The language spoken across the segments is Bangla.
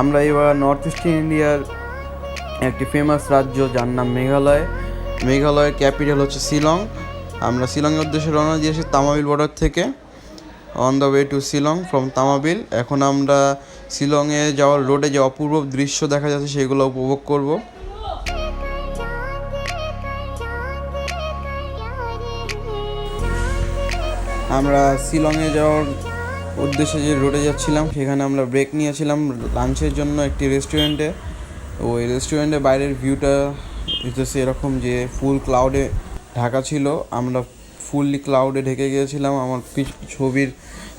আমরা এবার নর্থ ইস্টার্ন ইন্ডিয়ার একটি ফেমাস রাজ্য যার নাম মেঘালয়। মেঘালয়ের ক্যাপিটাল হচ্ছে শিলং। আমরা শিলংয়ের উদ্দেশ্যে রওনা দিয়েছি তামাবিল বর্ডার থেকে, on the way two Shillong from Tamabil. এখন আমরা শিলংয়ে যাওয়ার রোডে যে অপূর্ব দৃশ্য দেখা যাচ্ছে সেগুলো উপভোগ করব। আমরা শিলংয়ে যাওয়ার উদ্দেশ্যে যে রোডে যাচ্ছিলাম সেখানে আমরা ব্রেক নিয়েছিলাম লাঞ্চের জন্য একটি রেস্টুরেন্টে। ওই রেস্টুরেন্টের বাইরের ভিউটা হচ্ছে এরকম যে ফুল ক্লাউডে ঢাকা ছিল। আমরা ফুললি ক্লাউডে ঢেকে গিয়েছিলাম। আমার ছবির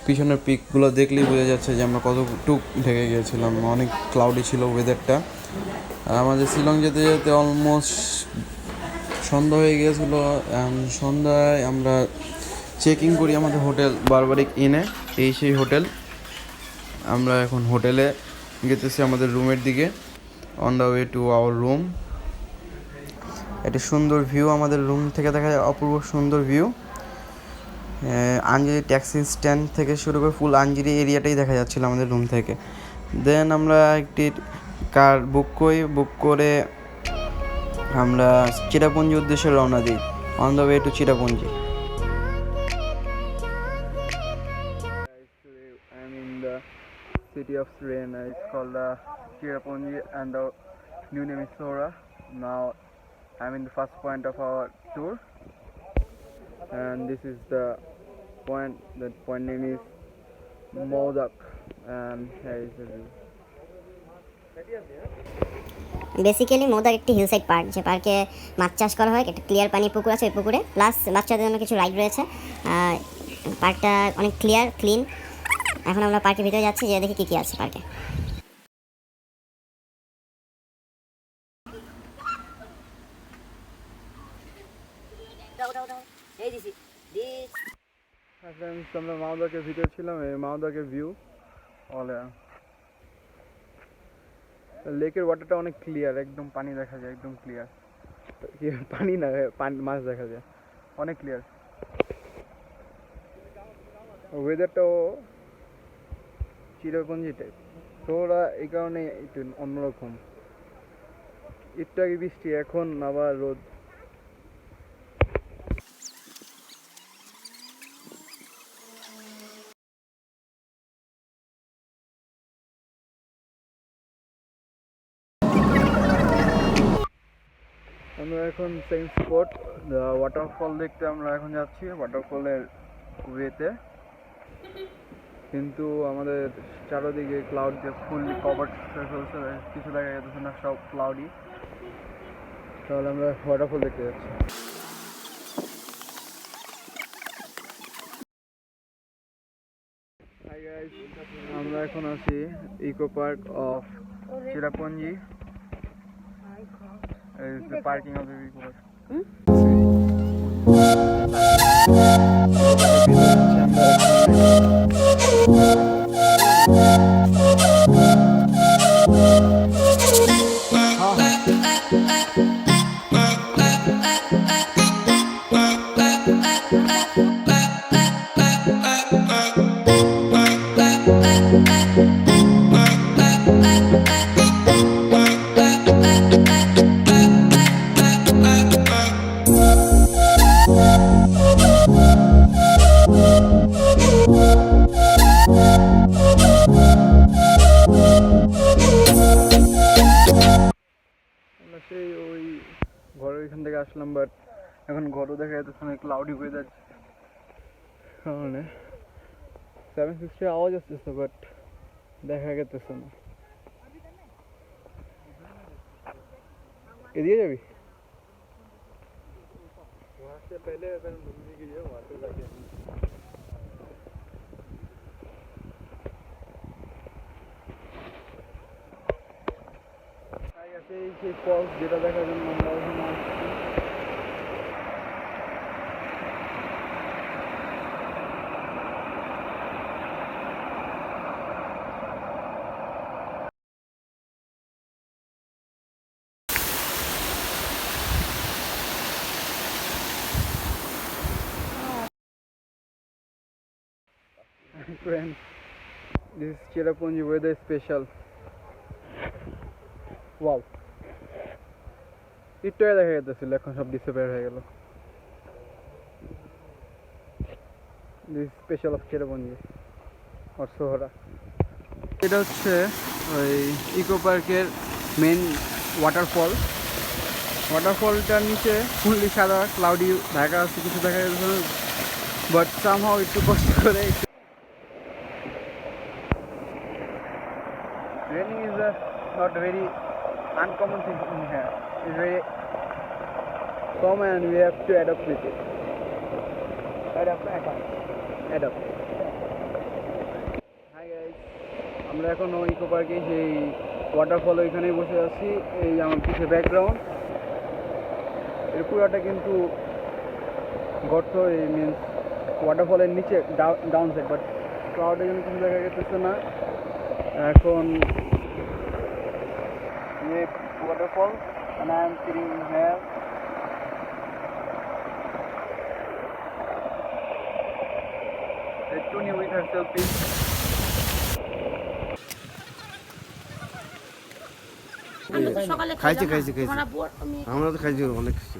পিছনের পিকগুলো দেখলেই বোঝা যাচ্ছে যে আমরা কতটুক ঢেকে গিয়েছিলাম। অনেক ক্লাউডি ছিল ওয়েদারটা। আর আমাদের শিলং যেতে যেতে অলমোস্ট সন্ধ্যা হয়ে গিয়েছিলো। সন্ধ্যায় আমরা চেকিং করি আমাদের হোটেল বারবারিক ইনে, এই সেই হোটেল। আমরা এখন হোটেলে যেতেছি আমাদের রুমের দিকে, on the way to our room. একটি সুন্দর ভিউ আমাদের রুম থেকে দেখা যায়, অপূর্ব সুন্দর ভিউ। আঞ্জিরি ট্যাক্সি স্ট্যান্ড থেকে শুরু করে ফুল আঞ্জিরি এরিয়াটাই দেখা যাচ্ছিলো আমাদের রুম থেকে। দেন আমরা একটি কার বুক করে আমরা চিরাপুঞ্জির উদ্দেশ্যে রওনা দিই, on the way to Cherrapunji. I'm in the city of Rain. It's called Cherrapunjee and the new name is Sohra. Now I'm in the first point of our tour, and this is the point. That point name is Mawsynram, and here is the view. Basically মৌদার একটি হিল সাইড পার্ক, যে পার্কে মাছ চাষ করা হয়। একটা ক্লিয়ার পানি পুকুর আছে, ওই পুকুরে প্লাস বাচ্চাদের জন্য কিছু রাইড রয়েছে। পার্কটা অনেক ক্লিন। এখন আমরা পার্কের ভিতরে যাচ্ছি, যে দেখি কী কী আছে পার্কে। আমরা মাওদাকের ভিতরে ছিলাম। এই মাওদাকের ভিউ লেকের ওয়াটারটা অনেক ক্লিয়ার, একদম পানি দেখা যায়, একদম ক্লিয়ার। পানি না, মাছ দেখা যায়, অনেক ক্লিয়ার। ওয়েদারটাও চিরাপুঞ্জি টাইপ, তো ওরা এই কারণে একটু অন্যরকম। একটু আগে বৃষ্টি, এখন আবার রোদ। আমরা এখন সেম স্পট ওয়াটারফল দেখতে আমরা এখন যাচ্ছি, ওয়াটারফলের ওয়েতে। কিন্তু আমাদের চারোদিকে ক্লাউড দিয়ে ফুললি কভার হয়ে ফেলছে, কিছু দেখা যাচ্ছে না, সব ক্লাউডি। তাহলে আমরা ওয়াটারফল দেখতে যাচ্ছি। হাই গাইস, আমরা এখন আছি eco park of Cherrapunji. Is the parking of the vehicle. সেই ওই ঘরের এখান থেকে আসলাম, বাট এখন ঘরও দেখা যাচ্ছে অনেক ক্লাউডি ওয়েদার কারণে 760 আওয়াজ আসতেছে, বাট দেখা গেতেছে না। এদিকে যাবি? সেই ফলস যেটা দেখার জন্য আমরা ওখানে আসছি। Friends, this is Cherrapunjee weather special. Wow, একটু দেখা যেতেছিল, এখন সব ডিসঅ্যাপিয়ার হয়ে গেল। দিস স্পেশাল অফ চেরাপুঞ্জি আর সোহরা। এটা হচ্ছে ওই ইকো পার্কের মেন ওয়াটারফল। ওয়াটারফলটার নিচে ফুললি সাদা ক্লাউডি ঢাকা আছে, কিছু দেখা যাচ্ছে, বাট সামহাও একটু কষ্ট করে। Raining is not very uncommon thing in here. It's very common and we have to adapt with it. Adapt. Hi guys, আমরা এখন ইকো পার্কে সেই ওয়াটারফল ওইখানেই বসে আছি। এই আমার পিছিয়ে ব্যাকগ্রাউন্ড, এর পুরোটা কিন্তু গর্ত, এই মিনস ওয়াটারফলের নিচে ডাউন সাইড, বাট ক্লাউডে কিন্তু কিছু দেখা যেতেছে না। এখন waterfall and I am sitting here. Tony with her selfie. খাইছি আমরা তো খাইছি অনেক কিছু।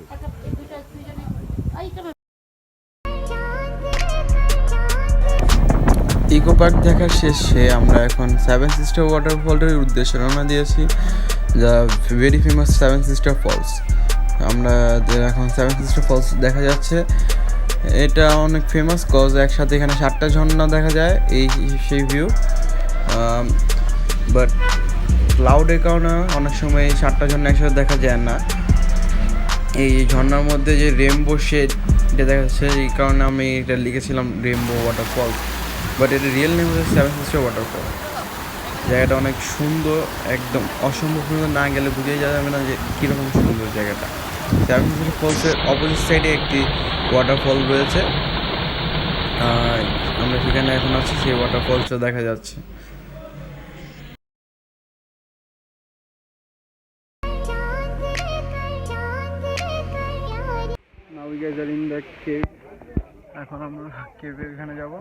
ইকো পার্ক দেখার শেষে আমরা এখন সেভেন সিস্টার ওয়াটারফলটার উদ্দেশ্যে রওনা দিয়েছি, যা very famous Seven Sister Falls. আমরা এখন সেভেন সিস্টার ফলস দেখা যাচ্ছে। এটা অনেক ফেমাস কজ একসাথে এখানে 7টা ঝর্ণা দেখা যায়, সেই ভিউ। বাট ক্লাউডের কারণে অনেক সময় 7টা ঝর্ণা একসাথে দেখা যায় না। এই ঝর্ণার মধ্যে যে রেইনবো শেড এটা দেখা যাচ্ছে, এই কারণে আমি এটা লিখেছিলাম রেইনবো ওয়াটারফল, বাট এটা রিয়েল নেম হচ্ছে সেভেন সিস্টার ওয়াটারফল। জায়গাটা অনেক সুন্দর, একদম অসম্ভব সুন্দর, না গেলে বুঝেই যাবে না যে কীরকম সুন্দর জায়গাটা। সেভেন সিস্টার ফলসের অপোজিট সাইডে একটি ওয়াটারফল রয়েছে, আমরা সেখানে এখন আছি, সেই ওয়াটারফলসটা দেখা যাচ্ছে। Now we guys are in the cave. এখন আমরা কেভের এখানে যাব।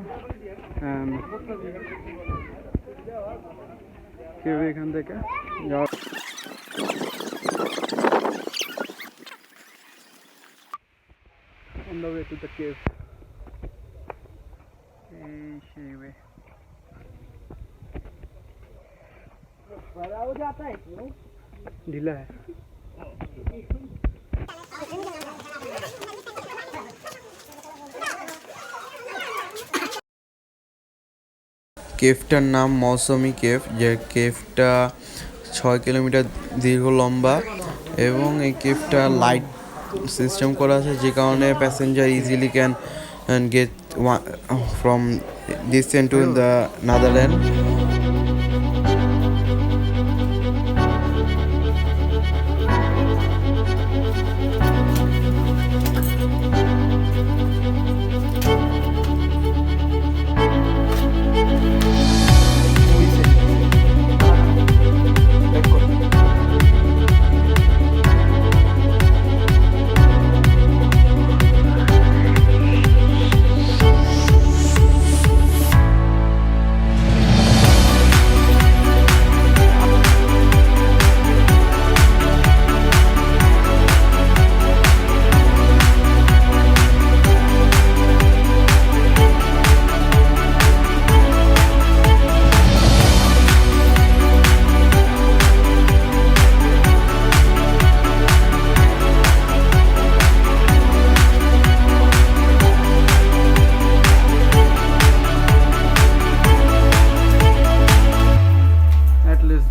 কেভে এখান থেকে যাওয়া on the way to the cave. এই সেই way. ढीला है। কেভটার নাম মৌসুমি কেভ, যে কেভটা 6 কিলোমিটার দীর্ঘ লম্বা এবং এই কেভটা লাইট সিস্টেম করা আছে, যে কারণে passenger easily can get from this end to the netherland.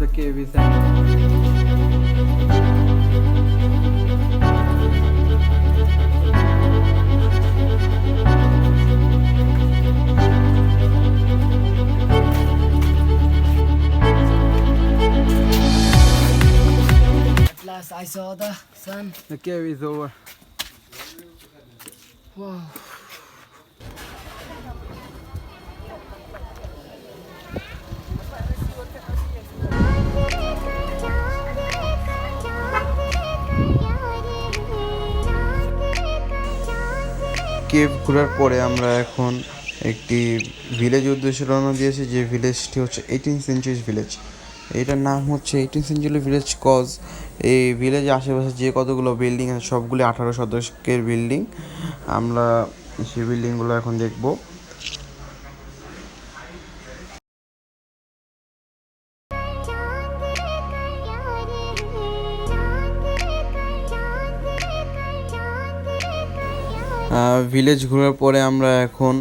The cave is At last I saw the sun. the cave is over. Wow. Cave ঘোরার পরে আমরা এখন একটি ভিলেজ উদ্দেশ্যে রওনা দিয়েছি, যে ভিলেজটি হচ্ছে 18th সেঞ্চুরিজ ভিলেজ। এটার নাম হচ্ছে 18th সেঞ্চুরি ভিলেজ কজ। এই ভিলেজে আশেপাশে যে কতগুলো বিল্ডিং আছে সবগুলি 18 শতকের বিল্ডিং। আমরা সেই বিল্ডিংগুলো এখন দেখব। ভিলেজ ঘোরার পরে আমরা এখন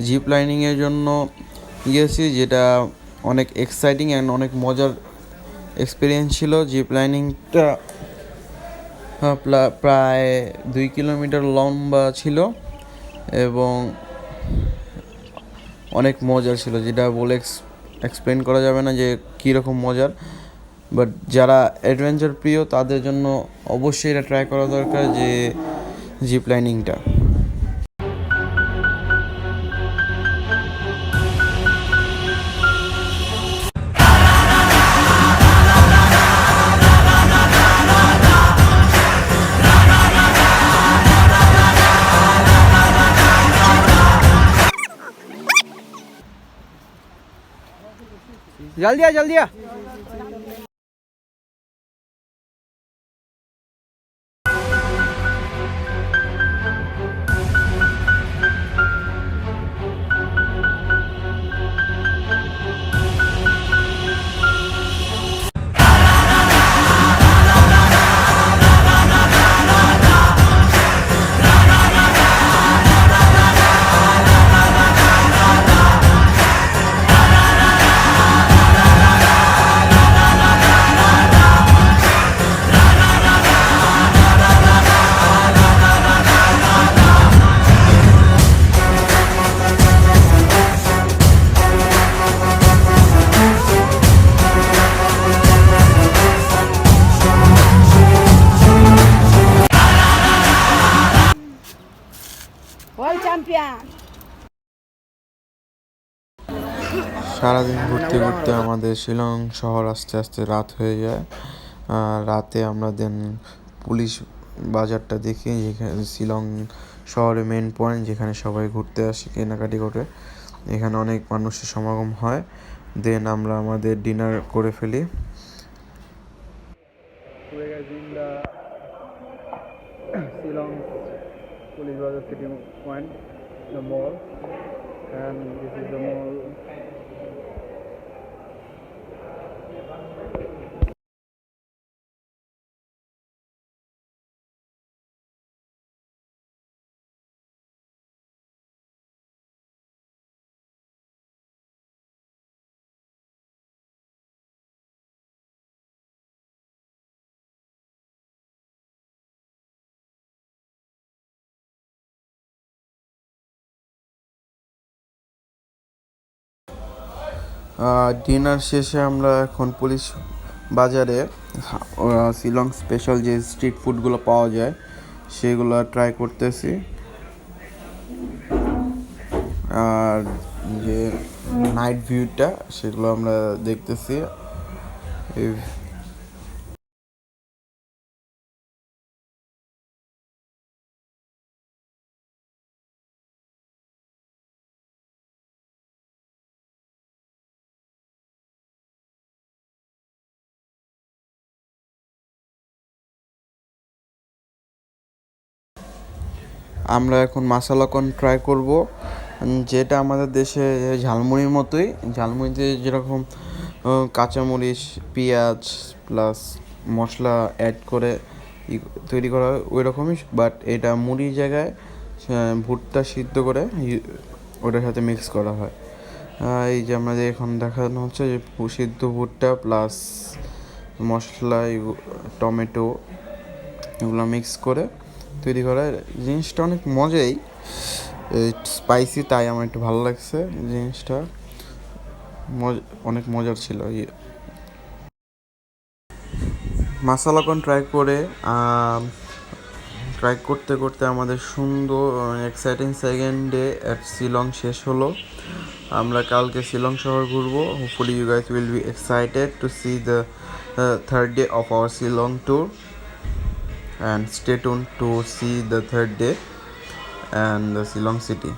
জিপ লাইনিংয়ের জন্য গিয়েছি, যেটা অনেক এক্সাইটিং অ্যান্ড অনেক মজার এক্সপিরিয়েন্স ছিল। জিপ লাইনিংটা প্রায় 2 কিলোমিটার লম্বা ছিল এবং অনেক মজার ছিল, যেটা বলে এক্সপ্লেন করা যাবে না যে কীরকম মজার। বাট যারা অ্যাডভেঞ্চার প্রিয় তাদের জন্য অবশ্যই এটা ট্রাই করা দরকার, যে জিপ লাইনিংটা। जल्दी आ जल्दी आ। World champion. সারাদিন ঘুরতে ঘুরতে আমাদের শিলং শহর আস্তে আস্তে রাত হয়ে যায়। রাতে আমরা দেন পুলিশ বাজারটা দেখি, যেখানে শিলং শহরের মেন পয়েন্ট, যেখানে সবাই ঘুরতে আসে কেনাকাটি করে। এখানে অনেক মানুষের সমাগম হয়। দেন আমরা আমাদের ডিনার করে ফেলি। Shillong police bazar city point, the mall, and this is the mall. Dinner শেষে আমরা এখন পুলিশ বাজারে শিলং স্পেশাল যে স্ট্রিট ফুডগুলো পাওয়া যায় সেগুলো ট্রাই করতেছি। আর যে নাইট ভিউটা সেগুলো আমরা দেখতেছি। আমরা এখন মাসালা কর্ন ট্রাই করব, যেটা আমাদের দেশে ঝালমুড়ির মতোই। ঝালমুড়িতে যেরকম কাঁচামরিচ, পেঁয়াজ প্লাস মশলা অ্যাড করে তৈরি করা হয় ওই রকমই, বাট এটা মুড়ির জায়গায় ভুট্টা সিদ্ধ করে ওটার সাথে মিক্স করা হয়। এই যে আমাদের এখন দেখানো হচ্ছে যে সিদ্ধ ভুট্টা প্লাস মশলা, টমেটো এগুলো মিক্স করে তৈরি করা। জিনিসটা অনেক মজাই, স্পাইসি, তাই আমার একটু ভালো লাগছে। জিনিসটা অনেক মজার ছিল। মাসালা কর্ন ট্রাই করতে করতে আমাদের সুন্দর exciting second day at Shillong শেষ হলো। আমরা কালকে শিলং শহর ঘুরবো। Hopefully you guys will be excited to see the third day of our Shillong tour, and stay tuned to see the third day and the Shillong city.